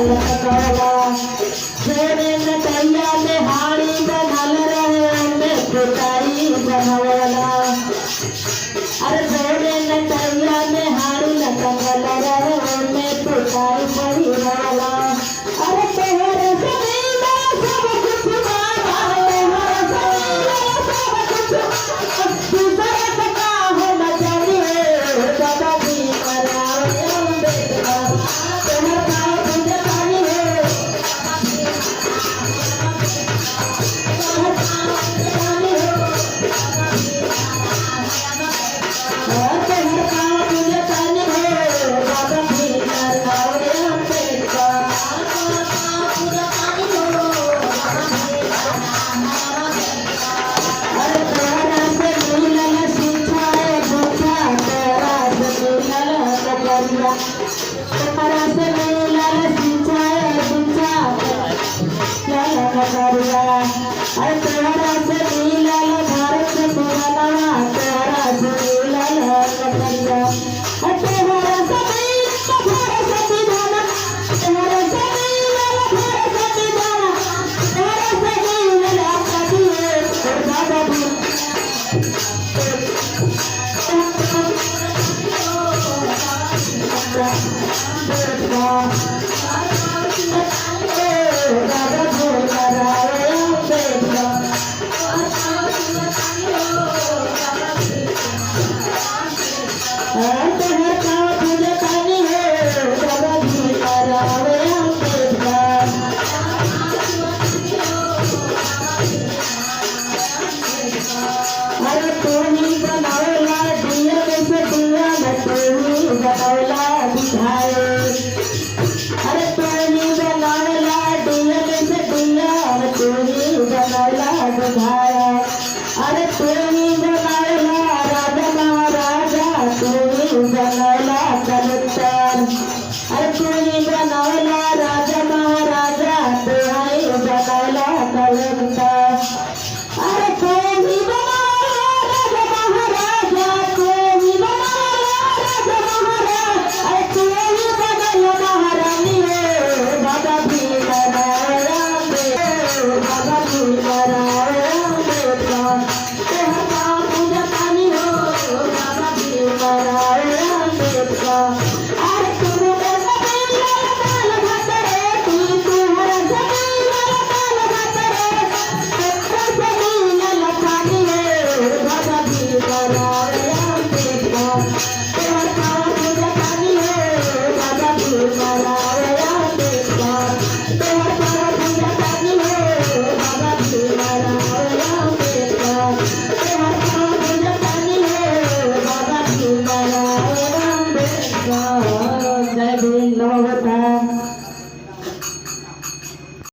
लटकौला जोरे नटैया में हाड़ी बनल रहे में पुताई बनवला अरे जोरे नटैया में हाड़ी लटकल रहे में पुताई बनवला अरे तोहरे समीला सब कुछ माना तोहरे समीला सब कुछ दूसरे का हो न चाहिए दादा भी मरावे बेटा तोहर का तुझे पानी है तोहर का पानी है तोहर का तुझे पानी है दादा भी मरावे बेटा अरे तोहरा से मिलल सिंचाए बुझा तोहरा से मिलल करिया तोहरा से मिलल सिंचाए बुझा करिया अरे तोहरा से मिलल भारत पुराना तोहरा से मिलल करिया अरे तोहरा से मिलल भारत विधान तोहरा से मिलल भारत विधान तोहरा से मिलल करिए दादा भी अरे तोही बनौला दिया में से दिया न तोही बनौला दिखाए अरे तोही बनौला दिया में से दिया न तोही बनौला दिखाया अरे तोही बनौला राजा महाराजा तोही बनौला कलेक्टर अरे तोही बनौला राजा महाराजा तोही बनौला कलेक्टर अरे तोही जय भीम नमो बुद्धाय।